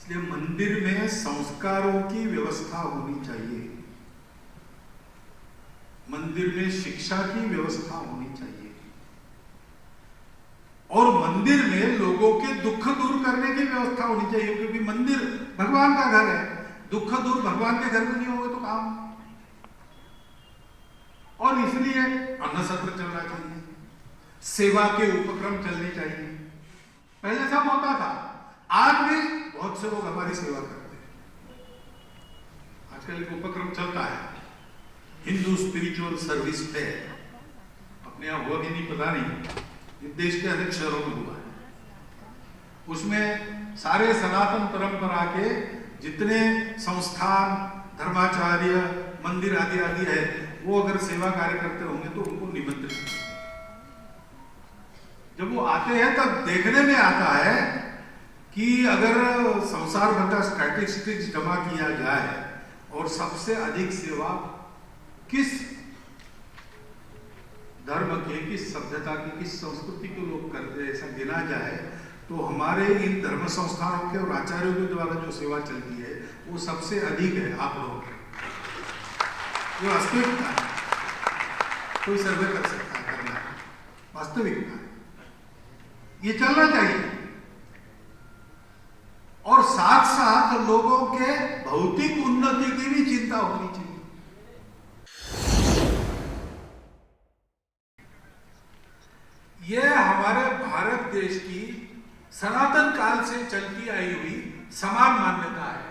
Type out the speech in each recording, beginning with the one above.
इसलिए मंदिर में संस्कारों की व्यवस्था होनी चाहिए, मंदिर में शिक्षा की व्यवस्था होनी चाहिए, और मंदिर में लोगों के दुख दूर करने की व्यवस्था होनी चाहिए, क्योंकि मंदिर भगवान का घर है। दुख दूर भगवान के घर में नहीं होगा तो काम। और इसलिए अन्न सत्र चलना चाहिए, सेवा के उपक्रम चलने चाहिए। पहले सब होता था, आज भी बहुत से लोग हमारी सेवा करते हैं। आजकल एक उपक्रम चलता है, हिंदू स्पिरिचुअल सर्विस डे। अपने यहां हुआ कि नहीं पता नहीं, देश के अनेक शहरों में हुआ है। उसमें सारे सनातन परंपरा के जितने संस्थान, धर्माचार्य, मंदिर आदि आदि है, वो अगर सेवा कार्य करते होंगे तो उनको निमंत्रित। जब वो आते हैं तब देखने में आता है कि अगर संसार भर का स्टैटिस्टिक्स जमा किया जाए और सबसे अधिक सेवा किस धर्म के, किस सभ्यता की, किस संस्कृति के लोग करते हैं, ऐसा गिना जाए तो हमारे इन धर्म संस्थानों के और आचार्यों के द्वारा जो सेवा चलती है वो सबसे अधिक है। आप लोगों की जो वास्तविकता है, कोई सर्वे कर सकता है, करना है, वास्तविकता है, ये चलना चाहिए। और साथ साथ लोगों के भौतिक उन्नति की भी चिंता होनी चाहिए। यह हमारे भारत देश की सनातन काल से चलती आई हुई समान मान्यता है।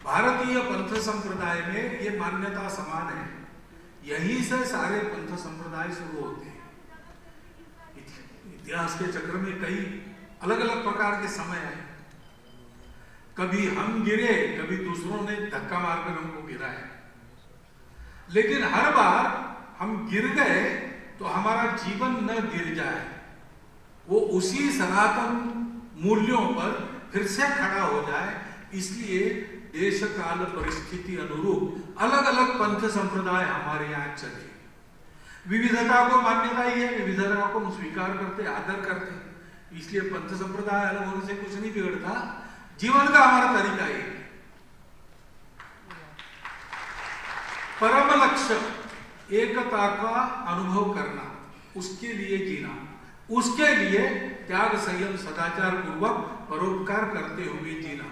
भारतीय पंथ संप्रदाय में ये मान्यता समान है। यहीं से सारे पंथ संप्रदाय शुरू होते हैं। इतिहास के चक्र में कई अलग अलग प्रकार के समय आए। कभी हम गिरे, कभी दूसरों ने धक्का मारकर हमको गिराया, लेकिन हर बार हम गिर गए तो हमारा जीवन न गिर जाए, वो उसी सनातन मूल्यों पर फिर से खड़ा हो जाए। इसलिए देश काल परिस्थिति अनुरूप अलग अलग पंथ संप्रदाय हमारे यहाँ चले। विविधता को मान्यता ही है, विविधता को हम स्वीकार करते, आदर करते। इसलिए पंथ संप्रदाय अलग होने से कुछ नहीं बिगड़ता, जीवन का हमारा तरीका ही है। परम लक्ष्य एकता का अनुभव करना, उसके लिए जीना, उसके लिए त्याग, संयम, सदाचार पूर्वक परोपकार करते हुए जीना,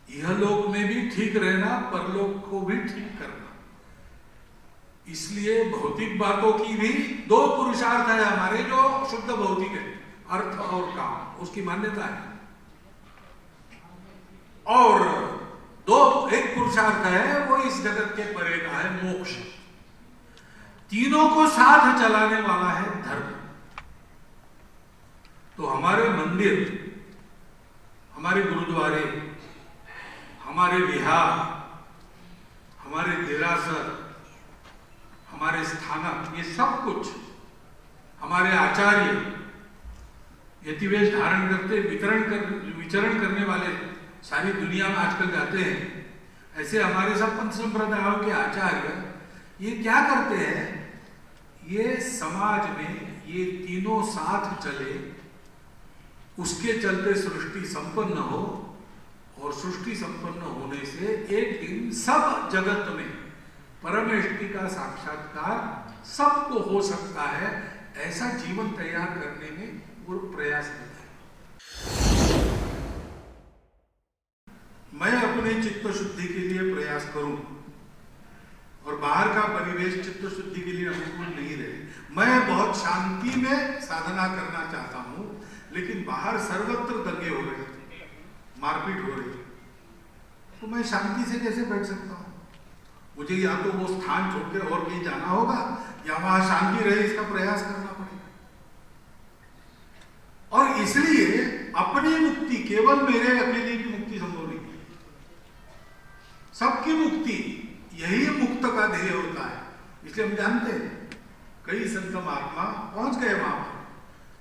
यह लोक में भी ठीक रहना, परलोक को भी ठीक करना। इसलिए भौतिक बातों की भी दो पुरुषार्थ है हमारे, जो शुद्ध भौतिक है, अर्थ और काम, उसकी मान्यता है। और एक पुरुषार्थ है वो इस जगत के परे का है, मोक्ष। तीनों को साथ चलाने वाला है धर्म। तो हमारे मंदिर, हमारे गुरुद्वारे, हमारे विहार, हमारे देरासर, हमारे स्थानक, ये सब कुछ, हमारे आचार्य यतिवेश धारण करते विचरण करने वाले सारी दुनिया में आजकल जाते हैं। ऐसे हमारे सब पंथ संप्रदायों के आचार्य ये क्या करते हैं, ये समाज में ये तीनों साथ चले, उसके चलते सृष्टि संपन्न हो, और सृष्टि संपन्न होने से एक दिन सब जगत में परमेष्टि का साक्षात्कार सबको हो सकता है। ऐसा जीवन तैयार करने में वो प्रयास करता है। मैं अपने चित्त शुद्धि के लिए प्रयास करूं और बाहर का परिवेश चित्त शुद्धि के लिए अनुकूल नहीं रहे। मैं बहुत शांति में साधना करना चाहता हूं, लेकिन बाहर सर्वत्र दंगे हो रहे, मारपीट हो रही, तो मैं शांति से कैसे बैठ सकता हूं? मुझे या तो वो स्थान छोड़कर और कहीं जाना होगा, या वहां शांति रहे इसका प्रयास करना पड़ेगा। और इसलिए अपनी मुक्ति, केवल मेरे अकेले की मुक्ति संभव नहीं, सबकी मुक्ति, यही मुक्त का ध्येय होता है। इसलिए हम जानते हैं कई संत महात्मा पहुंच गए वहां पर,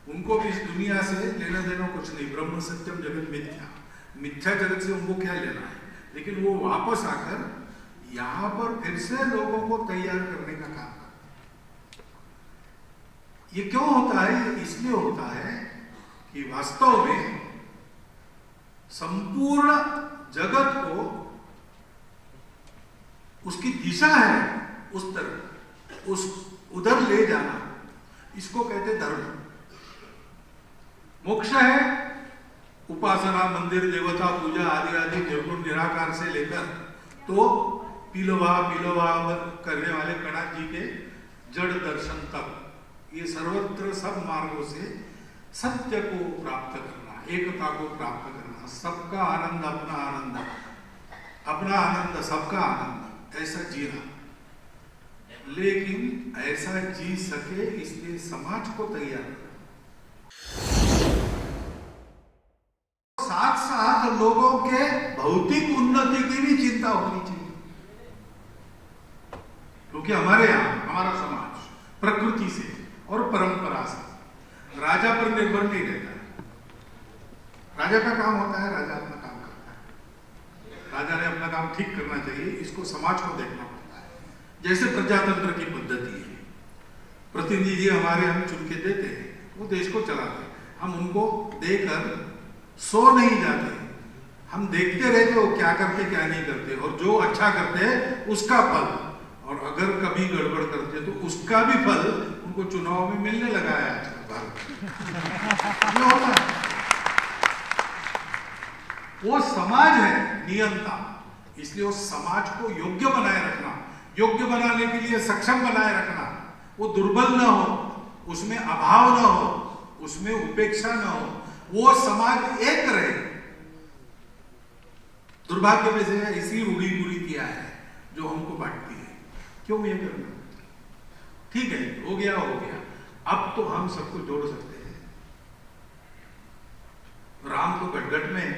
उनको भी इस दुनिया से लेना देना कुछ नहीं, ब्रह्म सत्यम जगत मिथ्या, मिथ्या जगत से उनको क्या लेना है। लेकिन वो वापस आकर यहां पर फिर से लोगों को तैयार करने का काम करते। ये क्यों होता है? इसलिए होता है कि वास्तव में संपूर्ण जगत को उसकी दिशा है उस तरफ, उस उधर ले जाना, इसको कहते धर्म। मोक्ष है उपासना, मंदिर, देवता पूजा आदि आदि निर्गुण निराकार से लेकर तो पिलवा करने वाले कणाद जी के जड़ दर्शन तक, ये सर्वत्र सब मार्गों से सत्य को प्राप्त करना, एकता को प्राप्त करना, सबका आनंद अपना आनंद, अपना आनंद सबका आनंद, ऐसा जीना। लेकिन ऐसा जी सके इसलिए समाज को तैयार करना, साथ साथ लोगों के भौतिक उन्नति की भी चिंता होनी चाहिए, क्योंकि हमारे यहां हमारा समाज प्रकृति से और परंपरा से राजा पर निर्भर नहीं रहता है। राजा का काम होता है, राजा अपना काम करता है, राजा ने अपना काम ठीक करना चाहिए, इसको समाज को देखना पड़ता है। जैसे प्रजातंत्र की पद्धति है, प्रतिनिधि हमारे हम चुन के देते हैं, वो देश को चलाते हैं, हम उनको देकर सो नहीं जाते, हम देखते रहते वो क्या करते क्या नहीं करते, और जो अच्छा करते हैं उसका फल, और अगर कभी गड़बड़ करते तो उसका भी फल उनको चुनाव में मिलने लगा है आजकल भारत। वो समाज है नियंता, इसलिए उस समाज को योग्य बनाए रखना, योग्य बनाने के लिए सक्षम बनाए रखना, वो दुर्बल न हो, उसमें अभाव न हो, उसमें उपेक्षा न हो, वो समाज एक रहे। दुर्भाग्य में से ऐसी रूढ़ी पूरी किया है जो हमको बांटती है। क्यों ये करना? ठीक है, हो गया हो गया, अब तो हम सबको जोड़ सकते हैं। राम तो घट में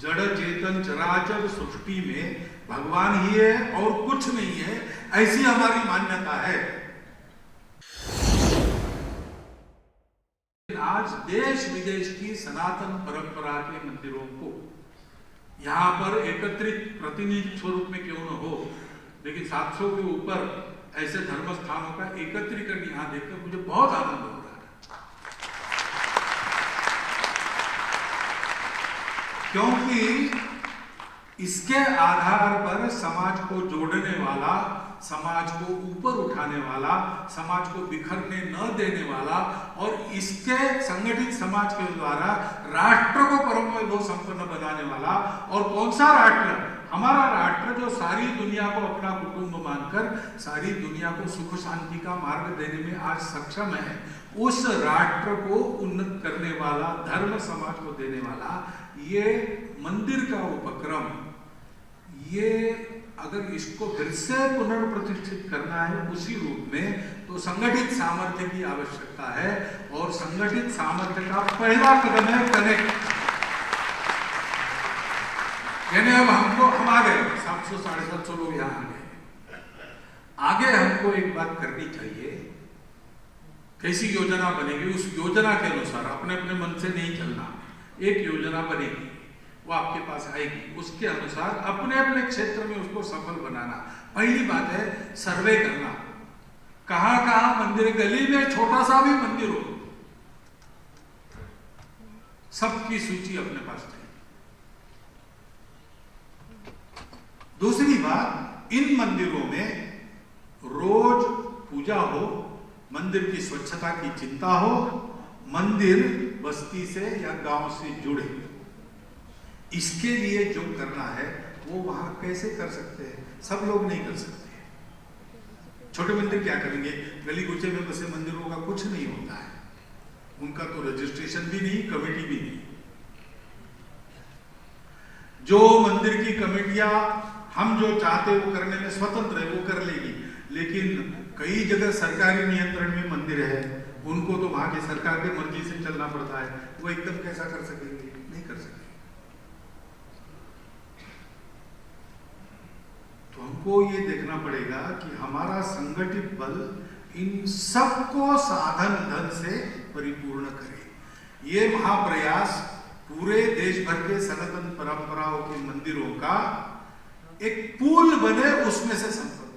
जड़ चेतन चराचर सृष्टि में भगवान ही है और कुछ नहीं है, ऐसी हमारी मान्यता है। आज देश विदेश की सनातन परंपरा के मंदिरों को यहां पर एकत्रित प्रतिनिधि स्वरूप में क्यों न हो, लेकिन 700 के ऊपर ऐसे धर्म स्थानों का एकत्रीकरण यहां देखकर मुझे बहुत आनंद हो रहा है, क्योंकि इसके आधार पर समाज को जोड़ने वाला, समाज को ऊपर उठाने वाला, समाज को बिखरने न देने वाला, और इसके संगठित समाज के द्वारा राष्ट्र को परम वैभव संपन्न बनाने वाला। और कौन सा राष्ट्र? हमारा राष्ट्र जो सारी दुनिया को अपना कुटुंब मानकर सारी दुनिया को सुख शांति का मार्ग देने में आज सक्षम है, उस राष्ट्र को उन्नत करने वाला, धर्म समाज को देने वाला ये मंदिर का उपक्रम, ये अगर इसको फिर से पुनर्प्रतिष्ठित करना है उसी रूप में, तो संगठित सामर्थ्य की आवश्यकता है, और संगठित सामर्थ्य का पहला कदम है कनेक्ट। यानी अब हम आ गए 700 750 लोग यहाँ आ गए, आगे हमको एक बात करनी चाहिए, कैसी योजना बनेगी, उस योजना के अनुसार अपने अपने मन से नहीं चलना, एक योजना बनेगी, वो आपके पास आएगी, उसके अनुसार अपने अपने क्षेत्र में उसको सफल बनाना। पहली बात है सर्वे करना, कहां कहां मंदिर, गली में छोटा सा भी मंदिर हो, सबकी सूची अपने पास चाहिए। दूसरी बात, इन मंदिरों में रोज पूजा हो, मंदिर की स्वच्छता की चिंता हो, मंदिर बस्ती से या गांव से जुड़े, इसके लिए जो करना है वो वहां कैसे कर सकते हैं? सब लोग नहीं कर सकते। छोटे मंदिर क्या करेंगे? गली गुचे में बसे मंदिरों का कुछ नहीं होता है, उनका तो रजिस्ट्रेशन भी नहीं, कमेटी भी नहीं। जो मंदिर की कमेटियां हम जो चाहते वो करने में स्वतंत्र है, वो कर लेगी, लेकिन कई जगह सरकारी नियंत्रण में मंदिर है, उनको तो वहां की सरकार की मर्जी से चलना पड़ता है, वो एकदम कैसा कर सकेंगे? नहीं कर सकेंगे। तो हमको ये देखना पड़ेगा कि हमारा संगठित बल इन सबको साधन धन से परिपूर्ण करे। ये महाप्रयास पूरे देश भर के सनातन परंपराओं के मंदिरों का एक पुल बने, उसमें से संपर्क